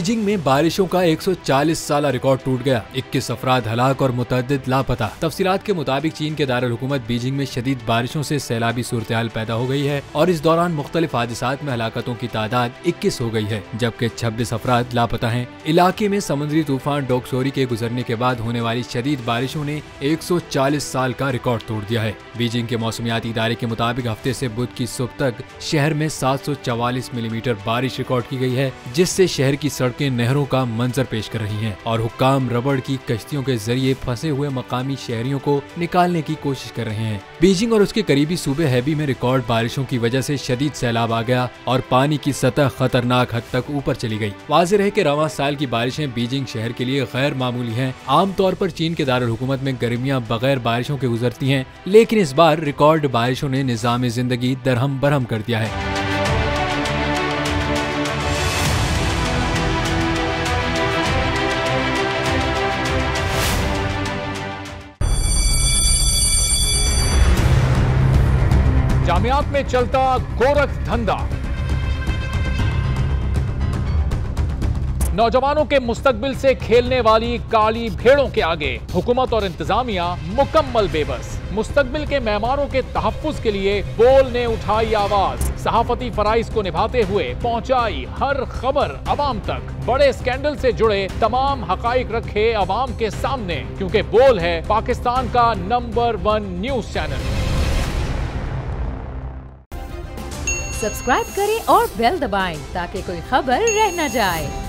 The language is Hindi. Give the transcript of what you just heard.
बीजिंग में बारिशों का 140 साल रिकॉर्ड टूट गया। 21 अफराद हलाक और मुतअद्दिद लापता। तफसीलात के मुताबिक चीन के दारुल हुकूमत बीजिंग में शदीद बारिशों से सैलाबी सूरत हाल पैदा हो गई है और इस दौरान मुख्तलिफ हादसात में हलाकतों की तादाद 21 हो गई है, जबकि 26 अफराद लापता हैं। इलाके में समुद्री तूफान डोकसोरी के गुजरने के बाद होने वाली शदीद बारिशों ने 140 साल का रिकॉर्ड तोड़ दिया है। बीजिंग के मौसमियाती इदारे के मुताबिक हफ्ते से बुध की सुबह तक शहर में 744 मिलीमीटर बारिश रिकॉर्ड की गई है, जिससे शहर की सड़कें नहरों का मंजर पेश कर रही हैं और हुक्काम रबड़ की कश्तियों के जरिए फंसे हुए मकामी शहरियों को निकालने की कोशिश कर रहे हैं। बीजिंग और उसके करीबी सूबे हैबी में रिकॉर्ड बारिशों की वजह से शदीद सैलाब आ गया और पानी की सतह खतरनाक हद तक ऊपर चली गई। वाज़ेह है कि रवां साल की बारिशें बीजिंग शहर के लिए गैर मामूली हैं। आमतौर पर चीन के दारुल हुकूमत में गर्मियां बगैर बारिशों के गुजरती हैं, लेकिन इस बार रिकॉर्ड बारिशों ने निज़ाम जिंदगी दरहम बरहम कर दिया है। जामियात में चलता गोरख धंधा, नौजवानों के मुस्तकबिल से खेलने वाली काली भेड़ों के आगे हुकूमत और इंतजामिया मुकम्मल बेबस। मुस्तकबिल के मेहमानों के तहफ्फुज के लिए बोल ने उठाई आवाज, सहाफती फराइज को निभाते हुए पहुंचाई हर खबर अवाम तक। बड़े स्कैंडल से जुड़े तमाम हकाइक रखे अवाम के सामने, क्योंकि बोल है पाकिस्तान का नंबर 1 न्यूज चैनल। सब्सक्राइब करें और बेल दबाएं ताकि कोई खबर रह न जाए।